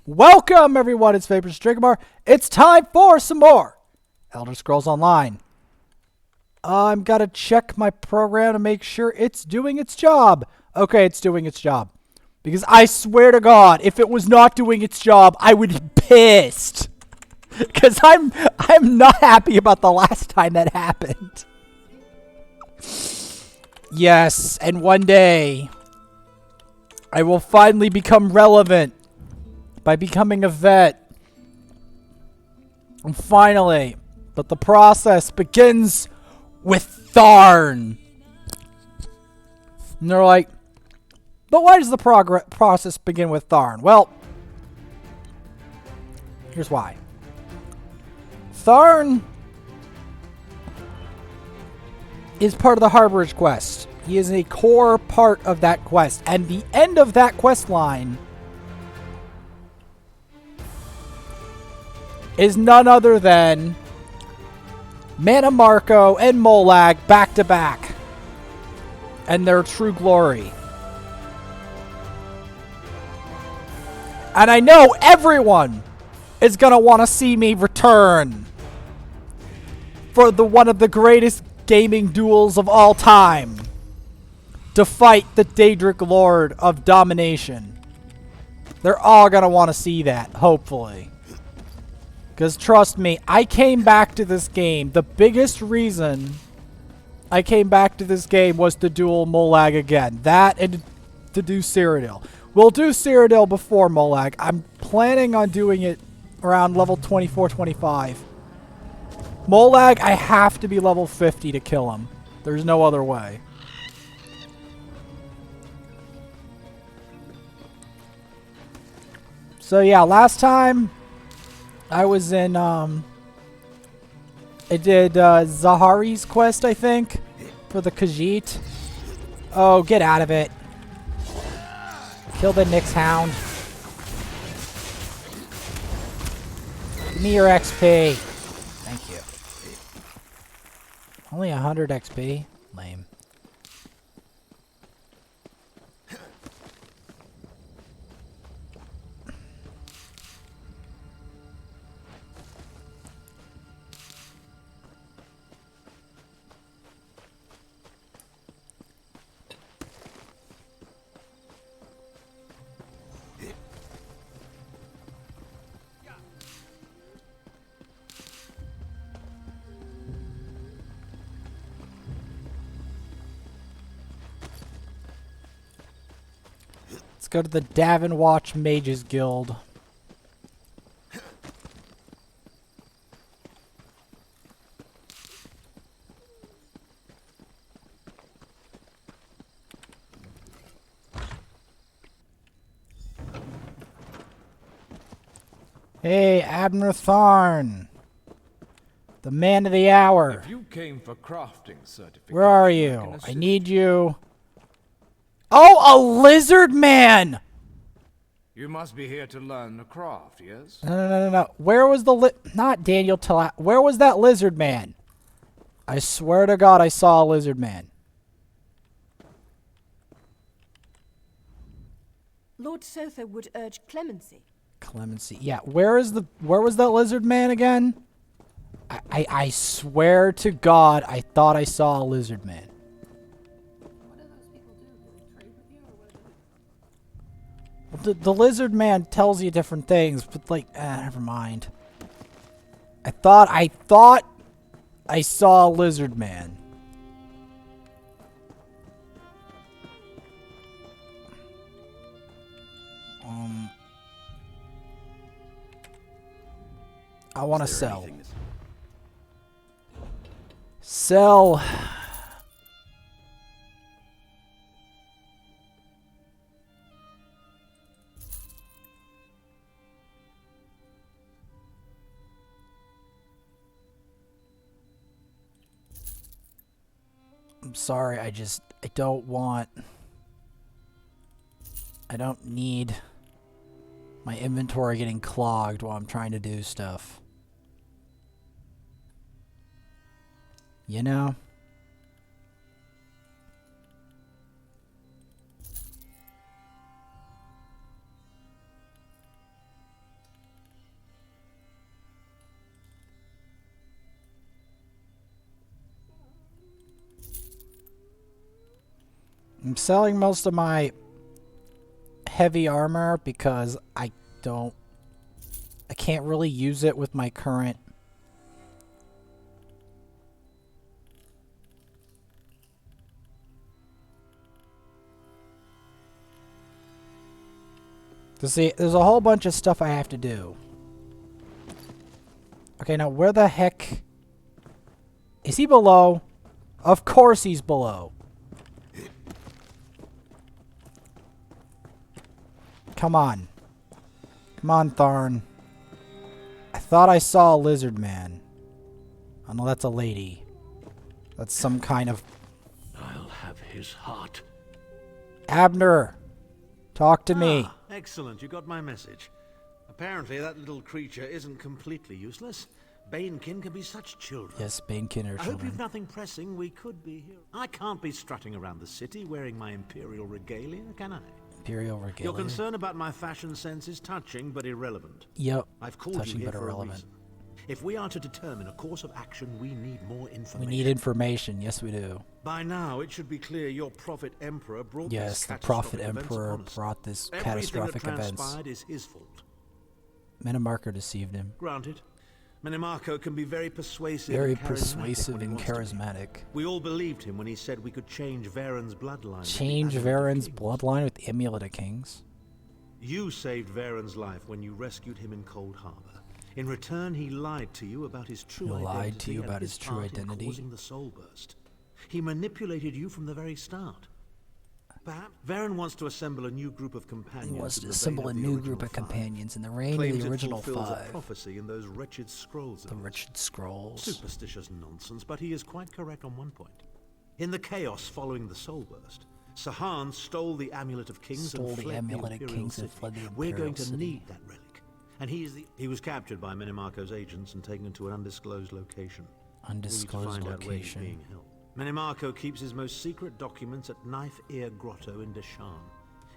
Welcome, everyone. It's Vapors Strigamar. It's time for some more Elder Scrolls Online. I'm gotta check my program to make sure it's doing its job. Okay, it's doing its job. Because I swear to God, if it was not doing its job, I would be pissed. Because I'm not happy about the last time that happened. Yes, and one day I will finally become relevant by becoming a vet. And finally, but the process begins with Tharn. And they're like, but why does the process begin with Tharn? Well, here's why. Tharn is part of the Harborage quest. He is a core part of that quest. And the end of that quest line is none other than Mannimarco and Molag back to back. And their true glory. And I know everyone is going to want to see me return for one of the greatest gaming duels of all time. To fight the Daedric Lord of Domination. They're all going to want to see that, hopefully. Because trust me, I came back to this game. The biggest reason I came back to this game was to duel Molag again. That and to do Cyrodiil. We'll do Cyrodiil before Molag. I'm planning on doing it around level 24, 25. Molag, I have to be level 50 to kill him. There's no other way. So yeah, last time I was in, I did Zahari's quest, I think, for the Khajiit. Oh, get out of it. Kill the Nyx Hound. Give me your XP. Thank you. Only 100 XP? Lame. Let's go to the Davin Watch Mages Guild. Hey, Abner Tharn. The man of the hour. If you came for crafting certification, where are you? I need you. Oh, a lizard man! You must be here to learn the craft, yes? No. Where was the not Daniel where was that lizard man? I swear to God I saw a lizard man. Lord Sotho would urge clemency. Clemency. Yeah, where was that lizard man again? I swear to God I thought I saw a lizard man. The lizard man tells you different things, but like, never mind. I thought I saw a lizard man. I want to sell. Sell. I'm sorry, I don't need my inventory getting clogged while I'm trying to do stuff. You know? I'm selling most of my heavy armor because I can't really use it with my current. See, there's a whole bunch of stuff I have to do. Okay, now where the heck is he? Below? Of course he's below. Come on. Come on, Tharn. I thought I saw a lizard man. Oh no, that's a lady. That's some kind of... I'll have his heart. Abner! Talk to me. Excellent, you got my message. Apparently that little creature isn't completely useless. Banekin can be such children. Yes, Banekin are I hope children. you've nothing pressing. We could be here. I can't be strutting around the city wearing my imperial regalia, can I? Imperial regalia. Your concern about my fashion sense is touching but irrelevant. Yep. I've called Touching you here but for irrelevant. a reason. If we are to determine a course of action, we need more information. We need information. Yes, we do. By now, it should be clear your Prophet Emperor brought Yes, this the Prophet catastrophic events Emperor upon us. brought this Everything catastrophic that events. transpired is his fault. Metamarker deceived him. Granted. Minimarco can be very persuasive Very and charismatic persuasive when he and wants to be. charismatic. We all believed him when he said we could change Varen's bloodline. with the Change Amulet of Varen's Kings. bloodline with the Amulet of Kings. You saved Varen's life when you rescued him in Cold Harbor. In return, he lied to you about his true identity. Lied to you and about his true part in identity. causing the soul burst. He manipulated you from the very start. Perhaps Varen wants to assemble a new group of companions. He wants in to the assemble a vein of the new original group of five. companions in the reign Claims of the it original fulfills a five. prophecy in those wretched scrolls. of The his. Wretched Scrolls. Superstitious nonsense, but he is quite correct on one point. In the chaos following the soul burst, Tharn stole the Amulet of Kings Stole and the fled Amulet the of Imperial Kings and City. fled the We're Imperial going to City. need that relic. And he was captured by Minimarco's agents and taken to an undisclosed location. Undisclosed we need to find out where he's location. being held. Minimarco keeps his most secret documents at Knife Ear Grotto in Deshan,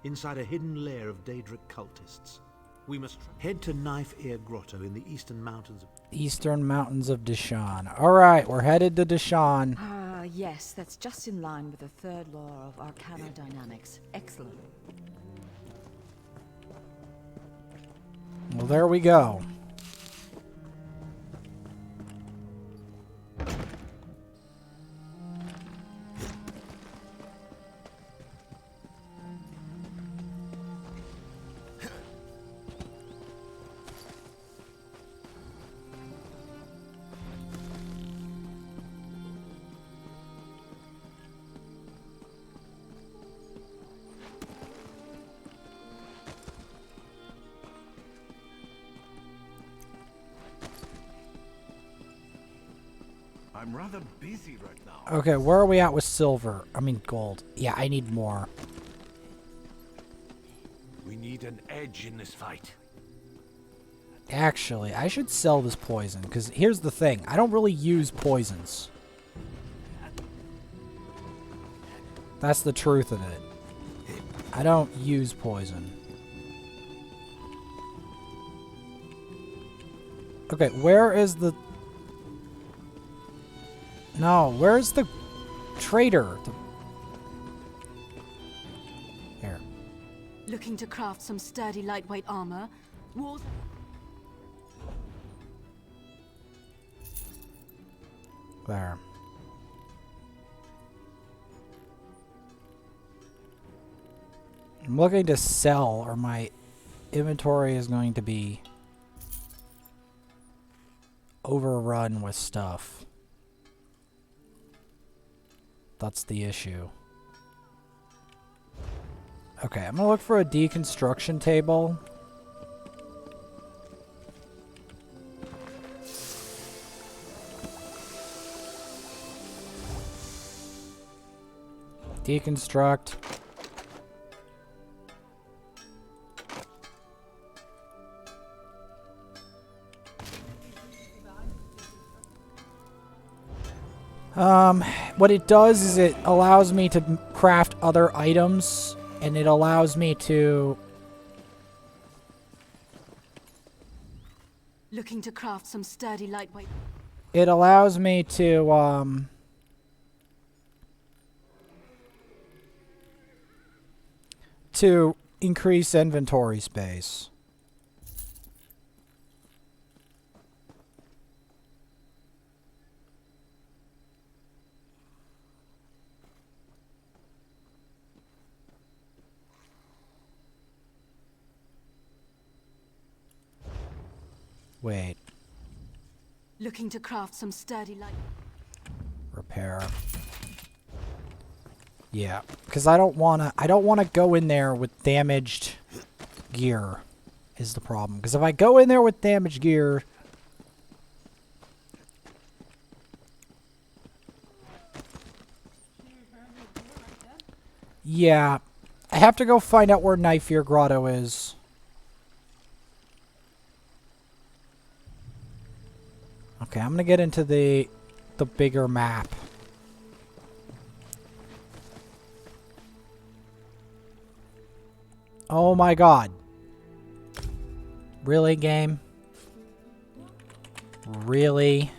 inside a hidden lair of Daedric cultists. We must head to Knife Ear Grotto in the eastern mountains of... Eastern Mountains of Deshan. Alright, we're headed to Deshan. Ah, yes, that's just in line with the third law of Arcana Dynamics. Excellent. Well, there we go. I'm rather busy right now. Okay, where are we at with silver? I mean gold. Yeah, I need more. We need an edge in this fight. Actually, I should sell this poison, because here's the thing. I don't really use poisons. That's the truth of it. I don't use poison. Okay, where is the... No, where's the trader? Here. Looking to craft some sturdy lightweight armor? Walls... There. I'm looking to sell, or my inventory is going to be overrun with stuff. That's the issue. Okay, I'm gonna look for a deconstruction table. Deconstruct. What it does is it allows me to craft other items, and it allows me to... Looking to craft some sturdy lightweight... It allows me to, to increase inventory space. Wait. Looking to craft some sturdy light. Repair. Yeah, because I don't wanna go in there with damaged gear is the problem. Because if I go in there with damaged gear, yeah, I have to go find out where Knife Ear Grotto is. Okay, I'm gonna get into the bigger map. Oh my god. Really, game? Really?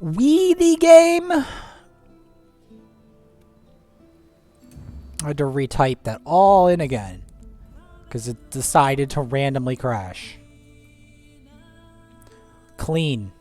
Weedy game? I had to retype that all in again. Because it decided to randomly crash. Clean.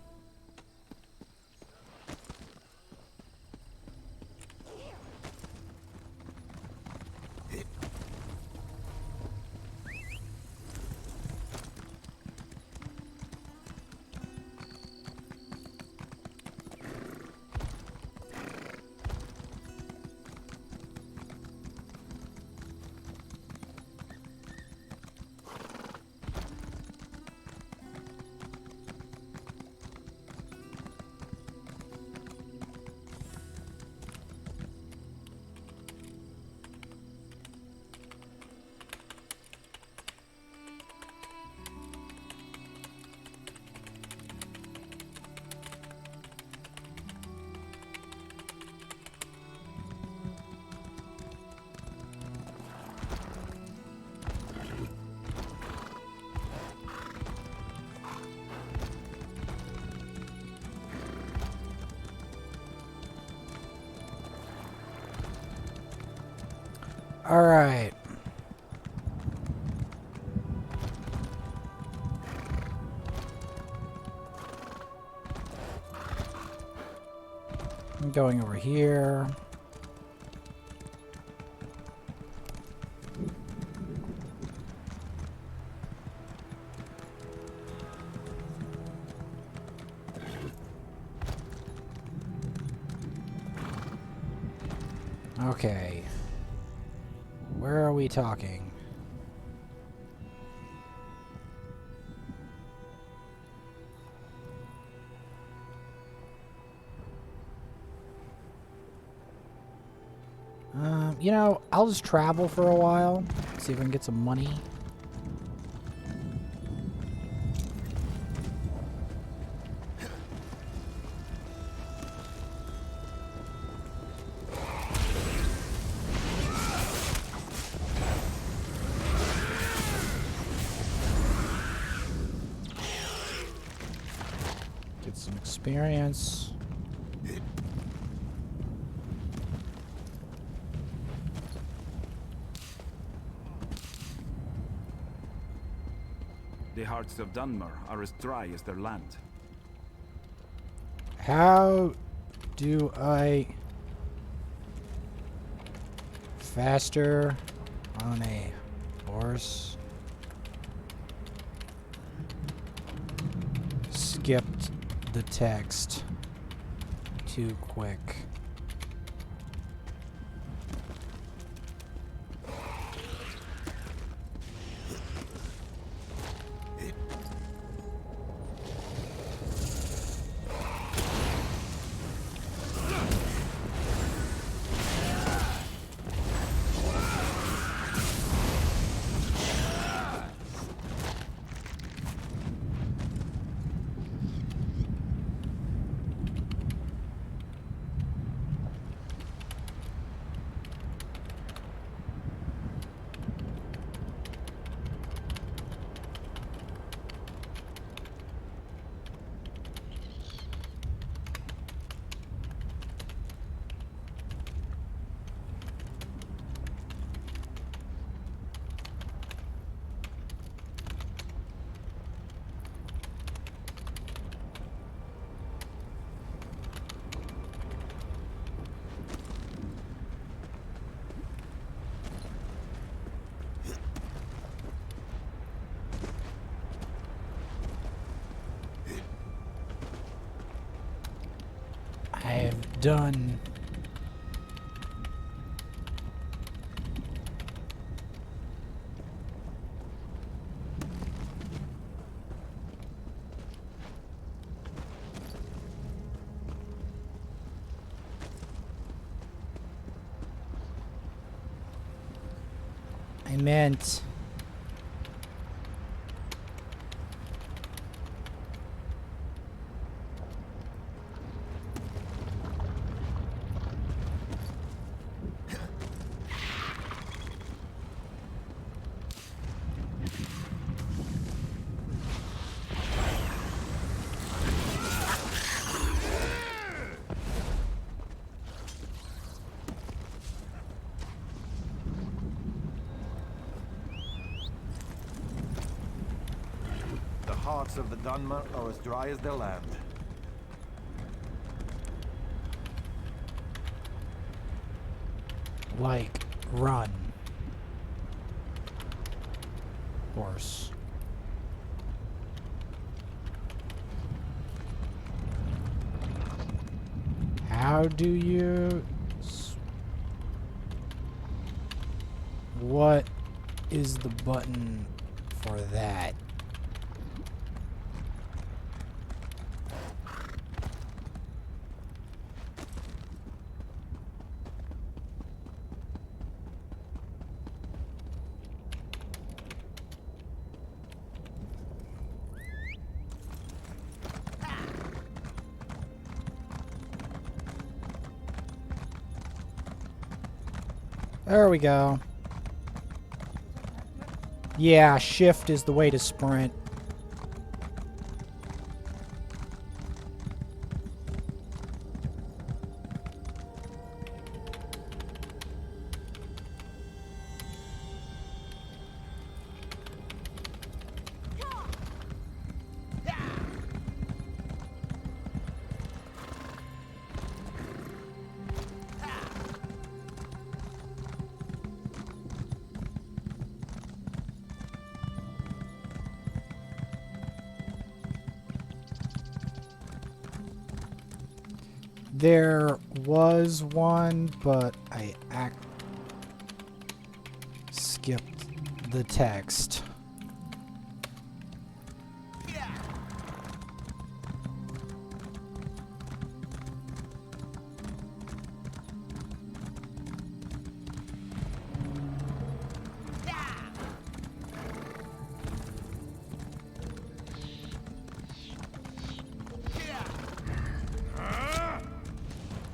Alright. I'm going over here. Okay. Where are we talking? You know, I'll just travel for a while, see if I can get some money. Get some experience. The hearts of Dunmer are as dry as their land. How do I faster on a horse? Skipped the text too quick. Done. I meant... The hearts of the Dunmer are as dry as their land. Like, run. Horse. How do you... What is the button for that? There we go. Yeah, shift is the way to sprint. There was one, but I skipped the text.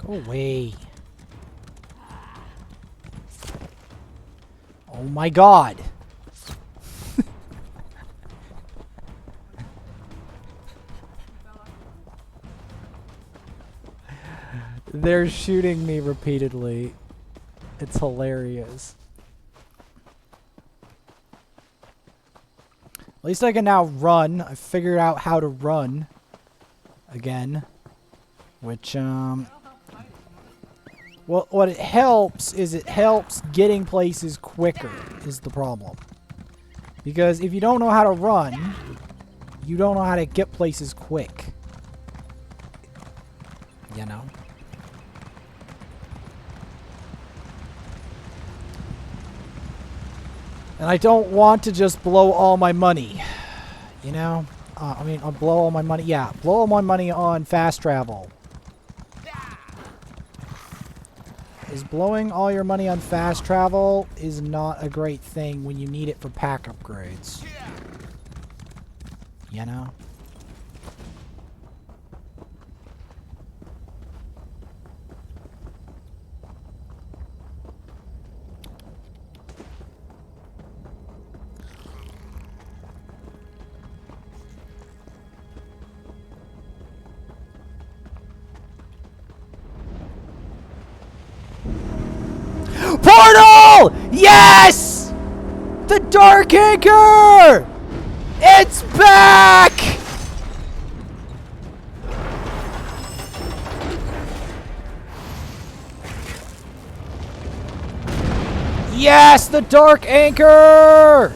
Go away. Oh my god. They're shooting me repeatedly. It's hilarious. At least I can now run. I figured out how to run again. Which, well, what it helps is it helps getting places quicker is the problem. Because if you don't know how to run, you don't know how to get places quick. You know? And I don't want to just blow all my money. You know? I mean, I'll blow all my money. Yeah, blow all my money on fast travel. Is blowing all your money on fast travel is not a great thing when you need it for pack upgrades. You know? Portal! Yes! The Dark Anchor! It's back! Yes, the Dark Anchor!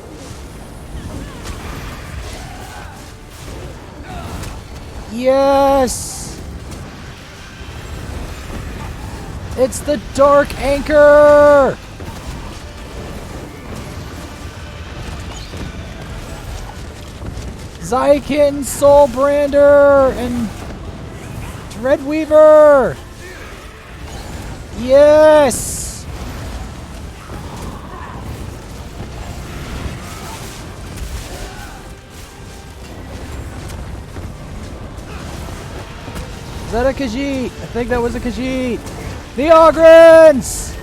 Yes! It's the Dark Anchor! Zykin, Soulbrander, and Dreadweaver! Yes! Is that a Khajiit? I think that was a Khajiit. The Ogrins!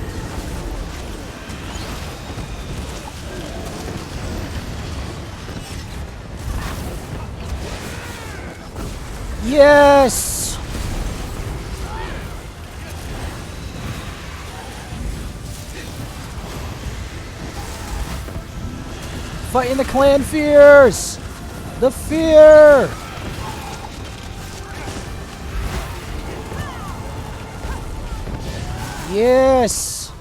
Yes! Fighting the clan fears! The fear! Yes!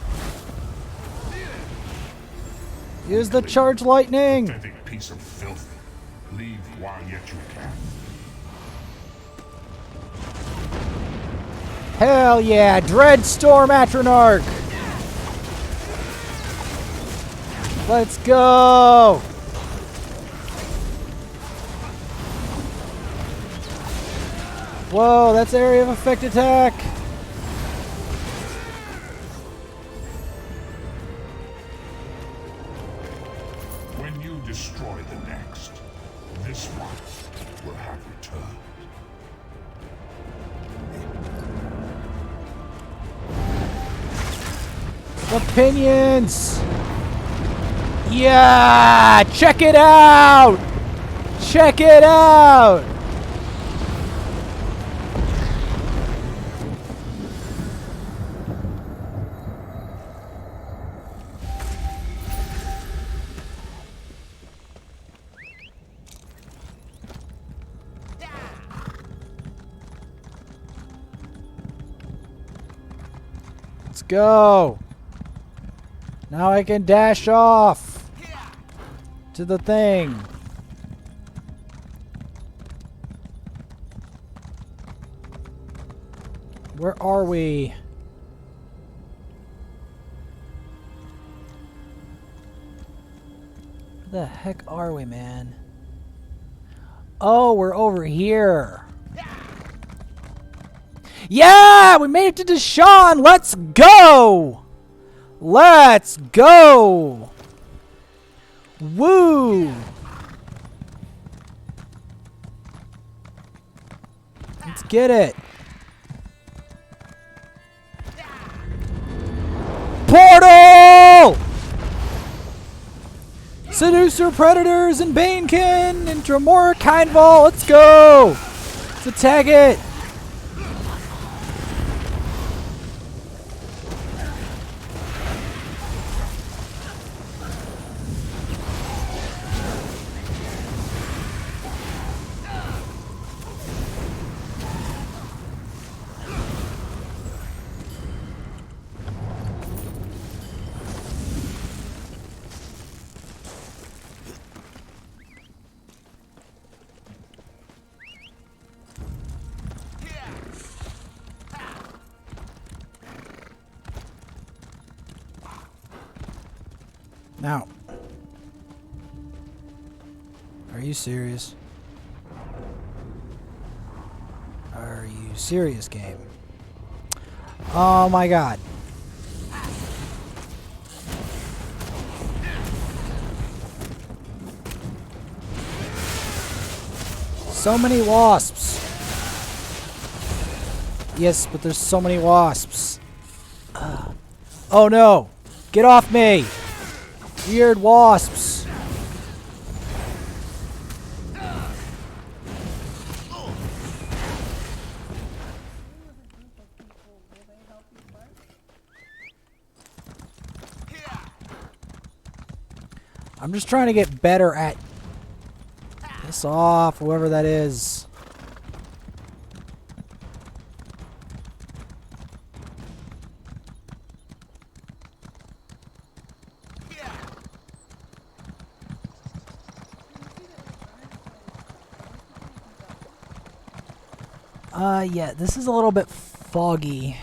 Use the charge lightning! Pathetic piece of filth. Leave while yet you can. Hell yeah! Dreadstorm Atronarch! Let's go! Whoa, that's area of effect attack! When you destroy the next, this one will have returned. Opinions! Yeah! Check it out! Check it out! Let's go! Now I can dash off to the thing. Where are we? Where the heck are we, man? Oh, we're over here. Yeah! We made it to Deshawn! Let's go! Let's go! Woo! Let's get it. Portal! Seducer Predators and Banekin and Dremora Kindval. Let's go! Let's attack it. Now, are you serious? Are you serious, game? Oh my god. So many wasps. Yes, but there's so many wasps. Oh no! Get off me! Weird wasps. I'm just trying to get better at piss off, whoever that is. Yeah, this is a little bit foggy.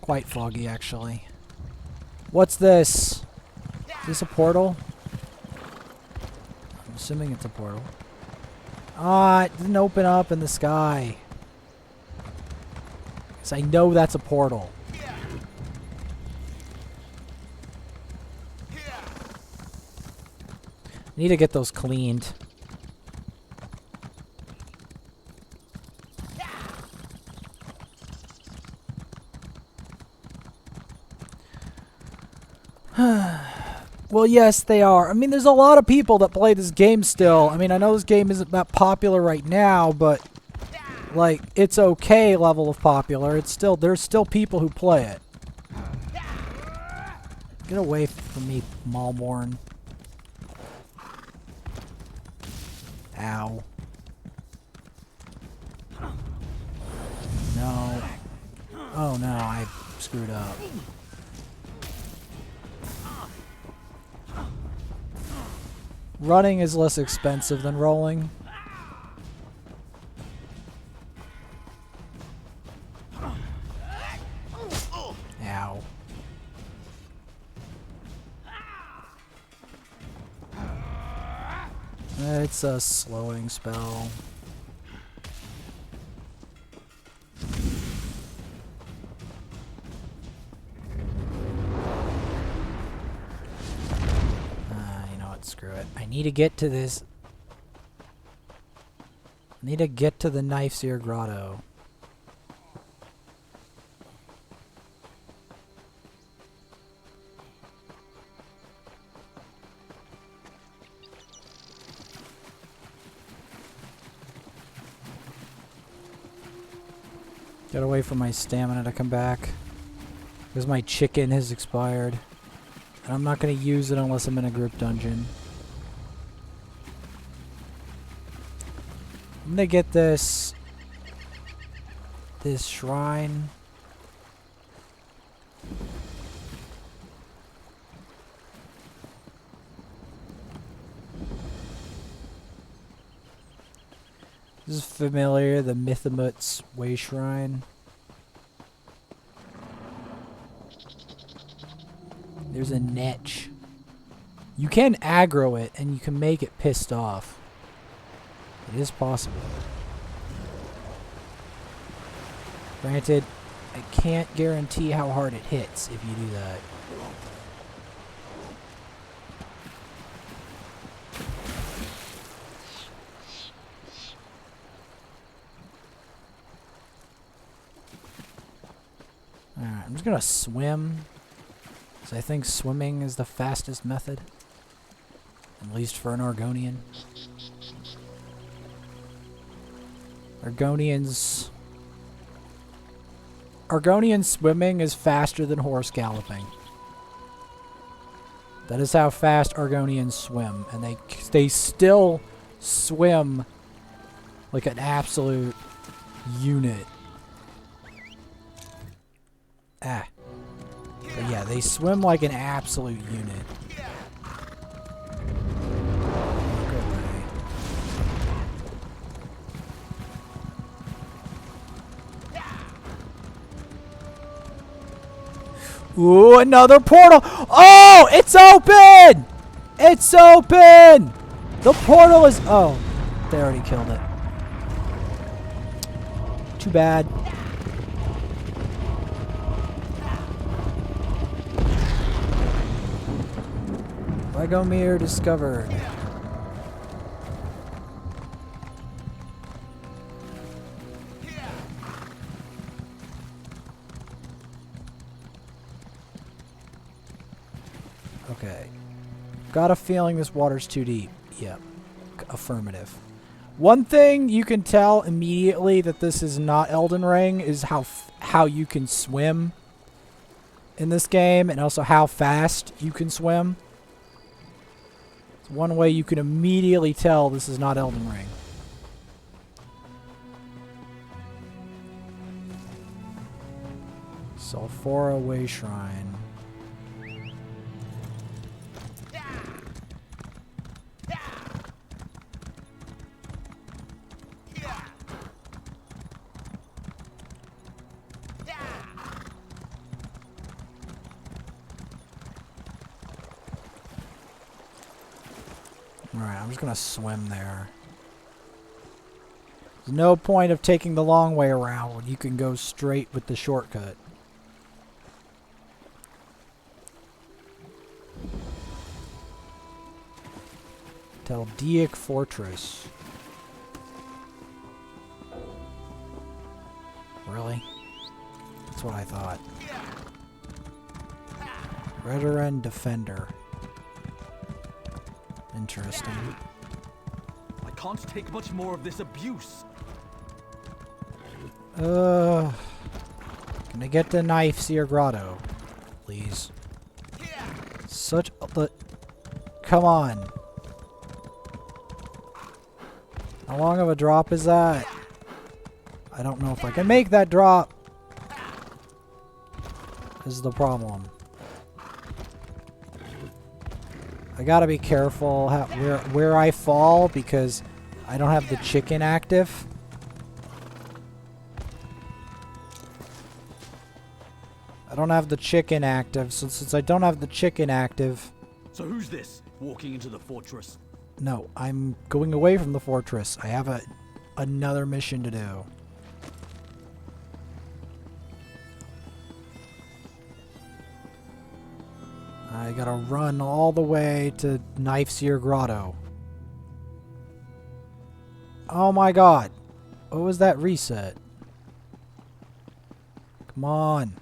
quite foggy, actually. What's this? Is this a portal? I'm assuming it's a portal. Ah, it didn't open up in the sky. Because I know that's a portal. Need to get those cleaned. Well, yes, they are. I mean, there's a lot of people that play this game still. I mean, I know this game isn't that popular right now, but like, it's okay level of popular. It's still, there's still people who play it. Get away from me, Malmorn. Ow. No. Oh no, I screwed up. Running is less expensive than rolling. Ow. It's a slowing spell. You know what? Screw it. I need to get to this. I need to get to the Knife's Ear Grotto. Gotta wait for my stamina to come back. Because my chicken has expired. And I'm not gonna use it unless I'm in a group dungeon. I'm gonna get this shrine. This is familiar, the Mythamut's Way Shrine. There's a Netch. You can aggro it and you can make it pissed off. It is possible. Granted, I can't guarantee how hard it hits if you do that. Alright, I'm just gonna swim. Because I think swimming is the fastest method. At least for an Argonian. Argonian swimming is faster than horse galloping. That is how fast Argonians swim. And they still swim like an absolute unit. Ah. But yeah, they swim like an absolute unit. Go away. Ooh, another portal! Oh, it's open! It's open! The portal is... Oh, they already killed it. Too bad. Legomir discovered. Okay. Got a feeling this water's too deep. Yep. Affirmative. One thing you can tell immediately that this is not Elden Ring is how you can swim in this game, and also how fast you can swim. It's one way you can immediately tell this is not Elden Ring. Sulphura Way Shrine. I'm just gonna swim there. There's no point of taking the long way around when you can go straight with the shortcut. Teldeic Fortress. Really? That's what I thought. Veteran Defender. Interesting. I can't take much more of this abuse. Can I get the Knife Seer Grotto, please? Such a... Come on. How long of a drop is that? I don't know if I can make that drop. This is the problem. I gotta be careful where I fall because I don't have the chicken active. I don't have the chicken active, so since I don't have the chicken active... So who's this, walking into the fortress? No, I'm going away from the fortress. I have another mission to do. I gotta run all the way to Knife Seer Grotto. Oh my god. What was that reset? Come on.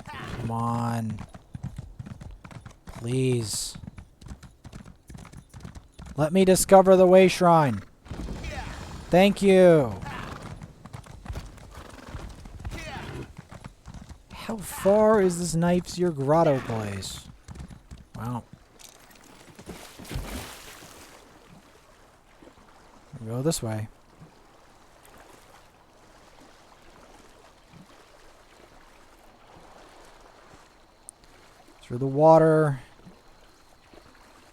Come on. Please. Let me discover the Way Shrine. Thank you. How far is this Knife Seer Grotto place? Wow. We'll go this way. Through the water,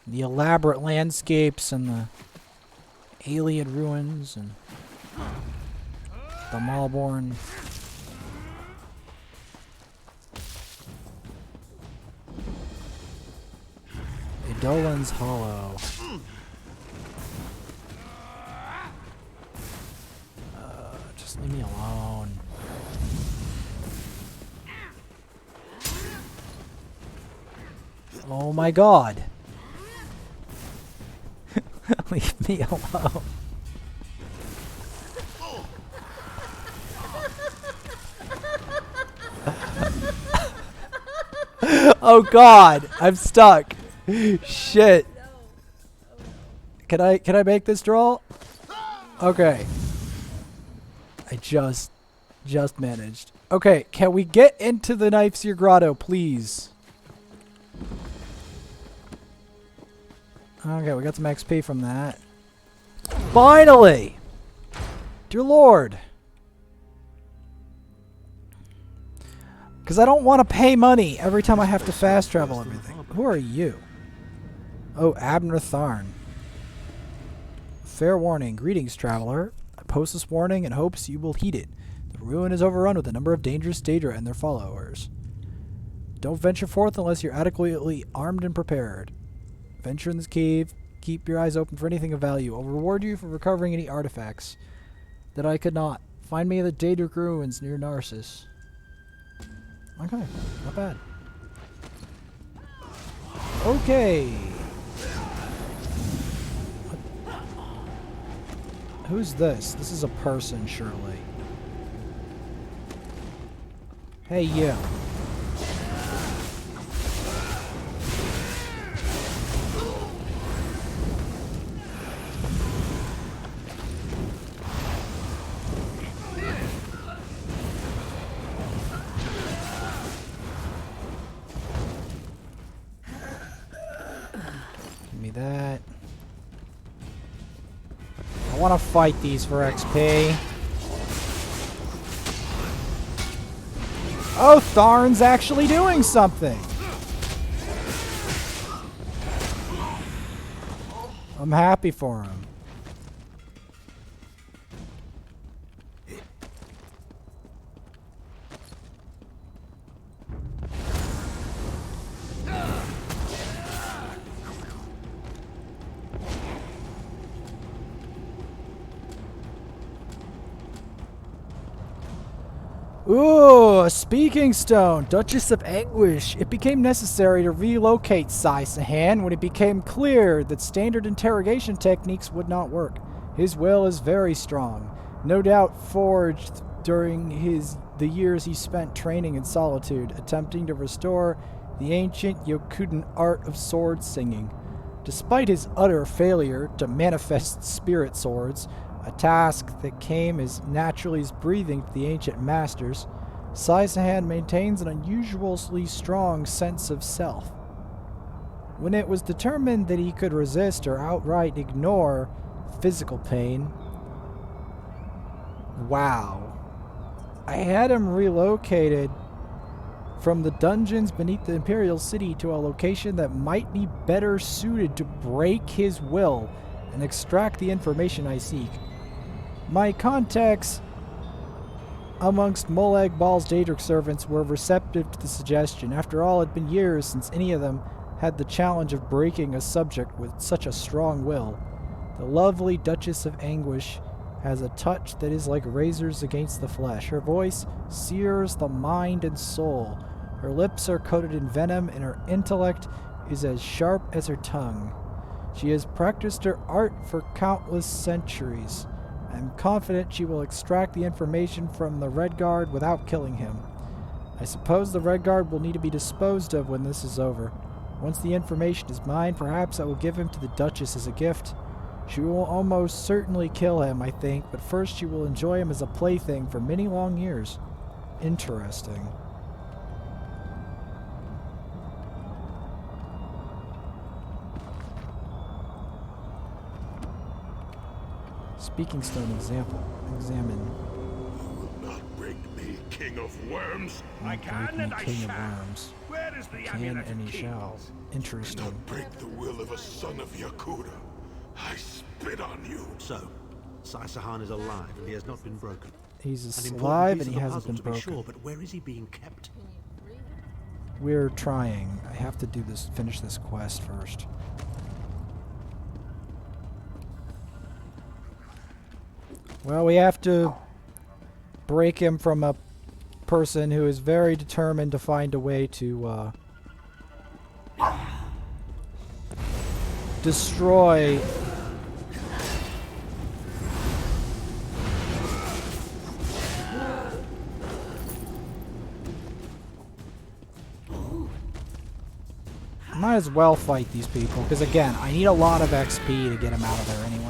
the elaborate landscapes and the alien ruins and the Malborn. Dolan's Hollow. Just leave me alone. Oh my god. Leave me alone. Oh god, I'm stuck. Shit. Can I make this draw? Okay. I just managed. Okay, can we get into the Knife Seer Grotto, please? Okay, we got some XP from that. Finally! Dear Lord. Because I don't want to pay money every time I have to fast travel everything. Who are you? Oh, Abner Tharn. Fair warning. Greetings, traveler. I post this warning in hopes you will heed it. The ruin is overrun with a number of dangerous Daedra and their followers. Don't venture forth unless you're adequately armed and prepared. Venture in this cave. Keep your eyes open for anything of value. I'll reward you for recovering any artifacts that I could not. Find me in the Daedric ruins near Narcissus. Okay, not bad. Okay. Who's this? This is a person, surely. Hey, you. Give me that. I want to fight these for XP. Oh, Tharn's actually doing something. I'm happy for him. Ooh, a speaking stone, Duchess of Anguish. It became necessary to relocate Sai Sahan when it became clear that standard interrogation techniques would not work. His will is very strong, no doubt forged during the years he spent training in solitude, attempting to restore the ancient Yokudan art of sword singing. Despite his utter failure to manifest spirit swords, a task that came as naturally as breathing to the ancient masters, Sai Sahan maintains an unusually strong sense of self. When it was determined that he could resist or outright ignore physical pain, wow, I had him relocated from the dungeons beneath the Imperial City to a location that might be better suited to break his will and extract the information I seek. My contacts amongst Molag Bal's Daedric servants were receptive to the suggestion. After all, it had been years since any of them had the challenge of breaking a subject with such a strong will. The lovely Duchess of Anguish has a touch that is like razors against the flesh. Her voice sears the mind and soul. Her lips are coated in venom, and her intellect is as sharp as her tongue. She has practiced her art for countless centuries. I am confident she will extract the information from the Red Guard without killing him. I suppose the Red Guard will need to be disposed of when this is over. Once the information is mine, perhaps I will give him to the Duchess as a gift. She will almost certainly kill him, I think, but first she will enjoy him as a plaything for many long years. Interesting. Speaking stone examine. You will not break me, King of Worms. I can and I King of shall. Worms. Where is the Can amulet and of he shall. kings? Interesting. Not break the will of a son of Yakuda. I spit on you. So, Sai Sahan is alive and he has not been broken. He's An important alive piece and of he the hasn't puzzle been to be broken. sure, but where is he being kept? We're trying. I have to do this. Finish this quest first. Well, we have to break him from a person who is very determined to find a way to destroy might as well fight these people, because again, I need a lot of XP to get him out of there anyway.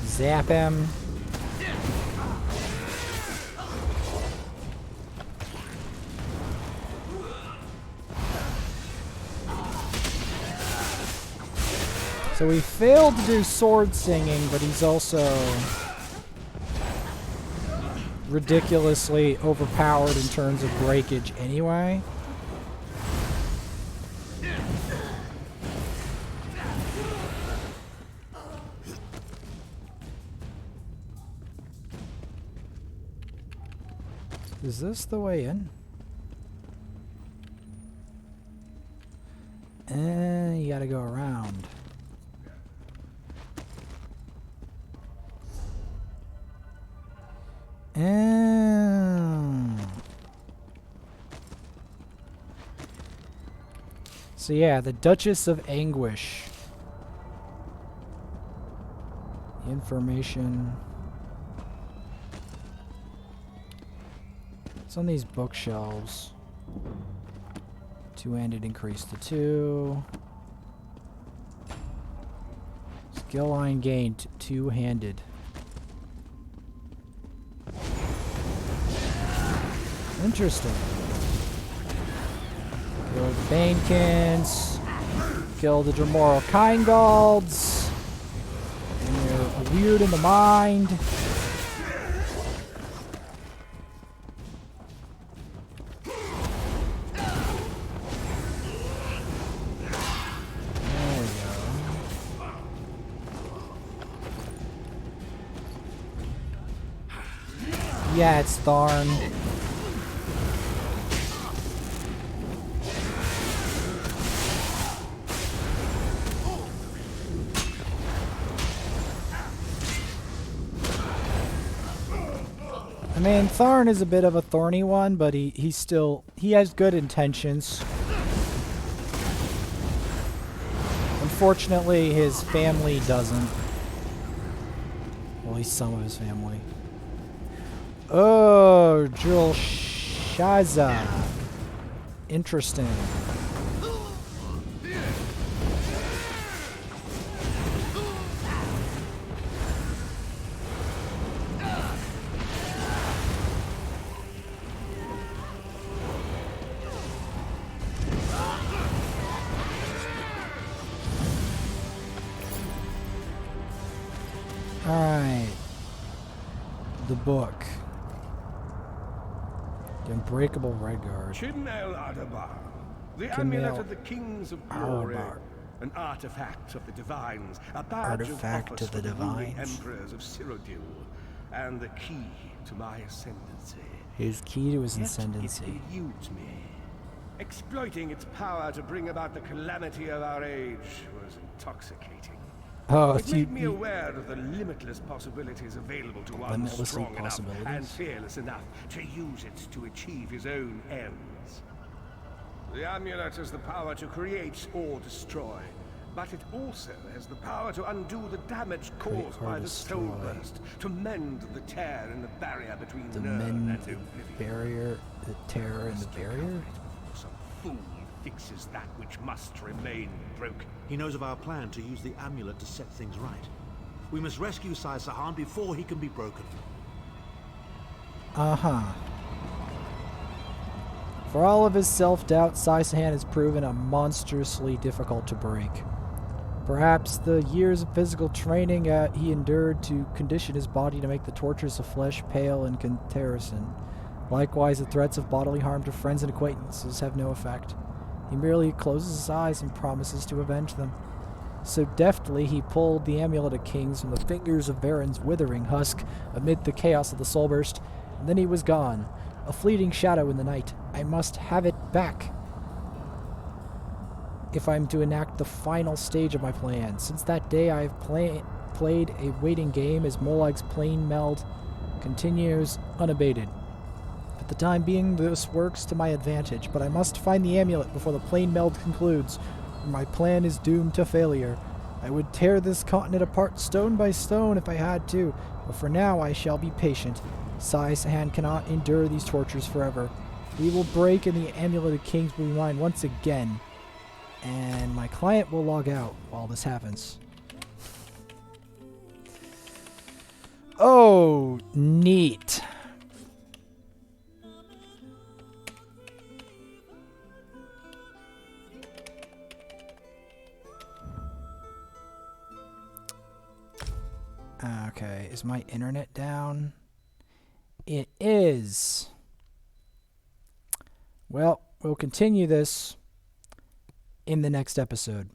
Zap him. So he failed to do sword singing, but he's also ridiculously overpowered in terms of breakage anyway. Is this the way in? You gotta go around. So yeah, the Duchess of Anguish. Information. It's on these bookshelves. Two-handed increased to 2. Skill line gained two-handed. Interesting. Kill the Banekins. Kill the Dremoro Kindgalds. And you're weird in the mind. There we go. Yeah, it's Tharn. I mean, Tharn is a bit of a thorny one, but he has good intentions. Unfortunately, his family doesn't. Well, at least some of his family. Oh, Jul Shaza. Interesting. Alright. The book. The Unbreakable Redguard. Chimel Adabar, the Chimel amulet of the kings of glory, Adabar. an artifact of the divines, a badge Artifact of office of the for the ruling divines. emperors of Cyrodiil, and the key to my ascendancy. His key to his Yet ascendancy. it eludes me. Exploiting its power to bring about the calamity of our age was intoxicating. Oh, It made me aware of the limitless possibilities available to one Limitlessly strong enough and possibilities? fearless enough to use it to achieve his own ends. The amulet has the power to create or destroy, but it also has the power to undo the damage caused by the soul burst, to mend the tear in the barrier between the Nirn men, and the oblivion. barrier, the terror, and the barrier? Some fool fixes that which must remain broken. He knows of our plan to use the amulet to set things right. We must rescue Sai Sahan before he can be broken. Uh-huh. For all of his self-doubt, Sai Sahan has proven monstrously difficult to break. Perhaps the years of physical training he endured to condition his body to make the tortures of flesh pale in comparison. Likewise, the threats of bodily harm to friends and acquaintances have no effect. He merely closes his eyes and promises to avenge them. So deftly he pulled the amulet of kings from the fingers of Varen's withering husk amid the chaos of the soulburst, and then he was gone, a fleeting shadow in the night. I must have it back if I'm to enact the final stage of my plan. Since that day I have played a waiting game as Mollag's plane meld continues unabated. For the time being, this works to my advantage, but I must find the amulet before the plane meld concludes, or my plan is doomed to failure. I would tear this continent apart stone by stone if I had to, but for now I shall be patient. Sai Sahan cannot endure these tortures forever. We will break and the amulet of kings will be mine once again. And my client will log out while this happens. Oh, neat. Okay, is my internet down? It is. Well, we'll continue this in the next episode.